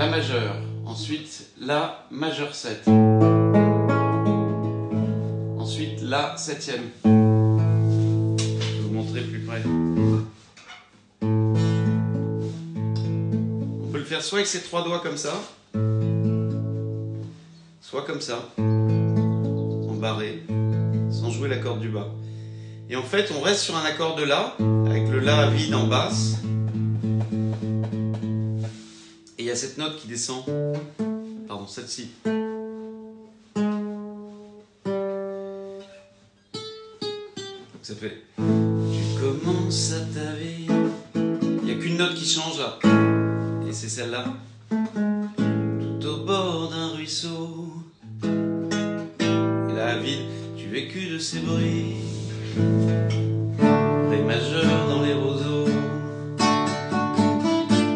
La majeure, ensuite La majeur 7, ensuite La septième. Je vais vous montrer plus près. On peut le faire soit avec ses 3 doigts comme ça, soit comme ça, en barré, sans jouer la corde du bas. Et en fait, on reste sur un accord de La, avec le La vide en basse. Et il y a cette note qui descend, pardon, celle-ci. Donc ça fait tu commences à ta vie. Il n'y a qu'une note qui change là. Et c'est celle-là. Tout au bord d'un ruisseau. Et là, vide, tu vécu de ces bruits. Ré majeur dans les roseaux.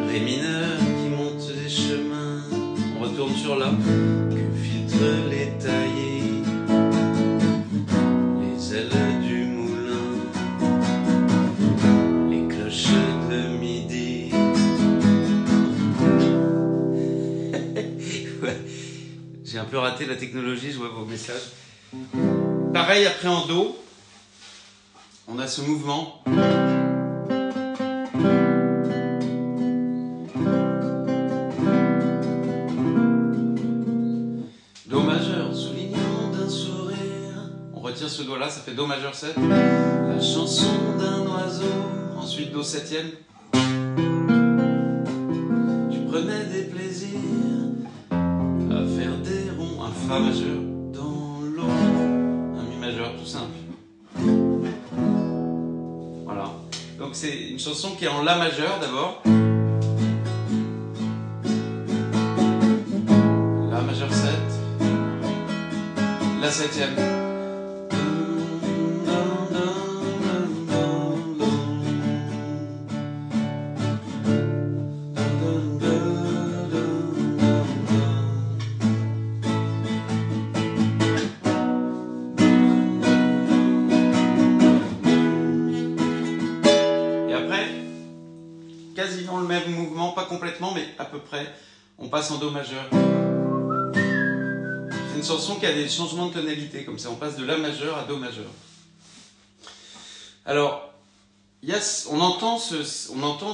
Ré mineur qui monte des chemins. On retourne sur La. Que filtrent les taillés. Les ailes du moulin. Les cloches de midi. Ouais. J'ai un peu raté la technologie, je vois vos messages. Pareil, après en Do, on a ce mouvement. Do majeur, soulignant d'un sourire. On retire ce doigt là, ça fait Do majeur 7. La chanson d'un oiseau. Ensuite Do septième. Tu prenais des plaisirs à faire des ronds. Un Fa majeur dans l'eau. Un Mi majeur tout simple. Voilà. Donc c'est une chanson qui est en La majeur d'abord. La majeur 7. La septième. Quasiment le même mouvement, pas complètement, mais à peu près. On passe en Do majeur. C'est une chanson qui a des changements de tonalité, comme ça. On passe de La majeur à Do majeur. Alors, on entend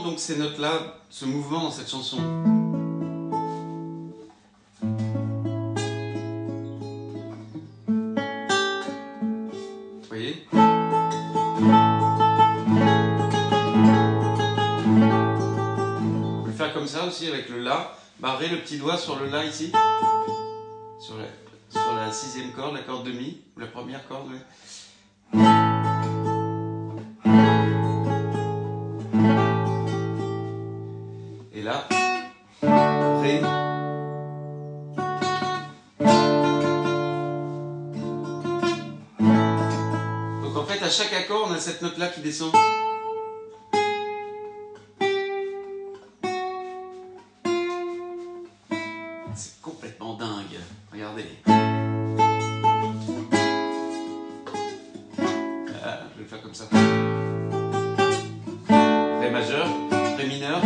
donc ces notes-là, ce mouvement dans cette chanson. Vous voyez ? Comme ça aussi avec le La, barrer le petit doigt sur le La ici, sur la sixième corde, la corde de Mi, ou la première corde. Ouais. Et là, Ré. Donc en fait à chaque accord on a cette note là qui descend. C'est complètement dingue. Regardez. Je vais le faire comme ça. Ré majeur, Ré mineur.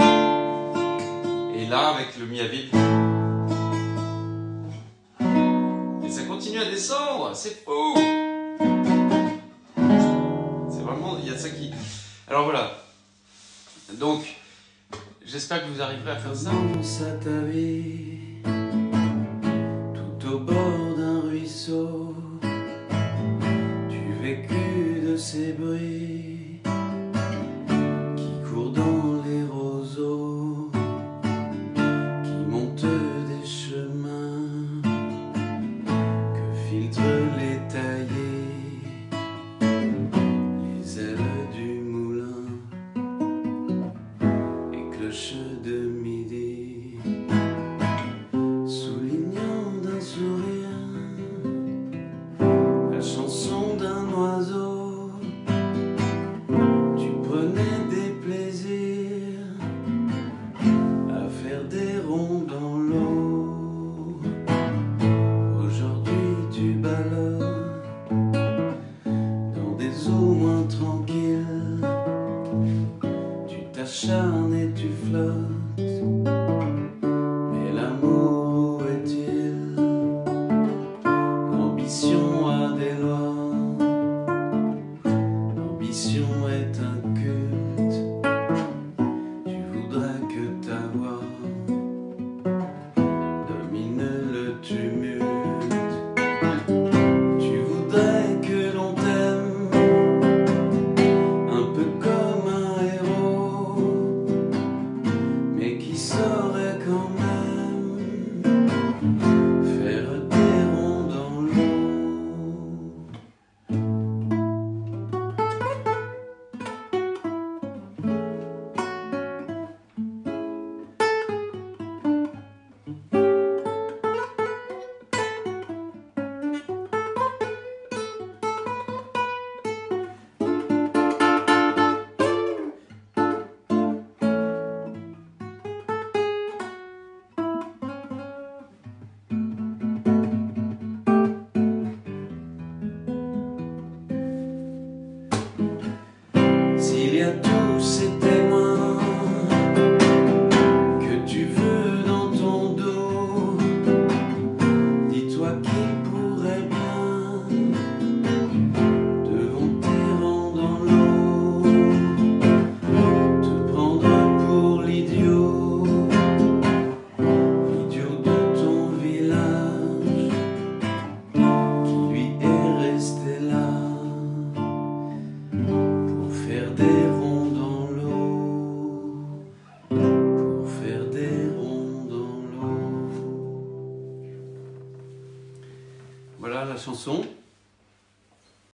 Et là, avec le Mi à vide. Et ça continue à descendre. C'est fou. C'est vraiment... Il y a ça qui... Alors voilà. Donc, j'espère que vous arriverez à faire ça. Ta vie. Au bord d'un ruisseau, tu vécu de ces bruits qui courent dans les roseaux, qui montent des chemins, que filtrent les taillés, les ailes du moulin, les cloches de midi. La chanson d'un oiseau, tu prenais des plaisirs à faire des ronds dans l'eau. Aujourd'hui tu ballottes dans des eaux moins tranquilles, tu t'acharnes et tu flottes qui saurait quand même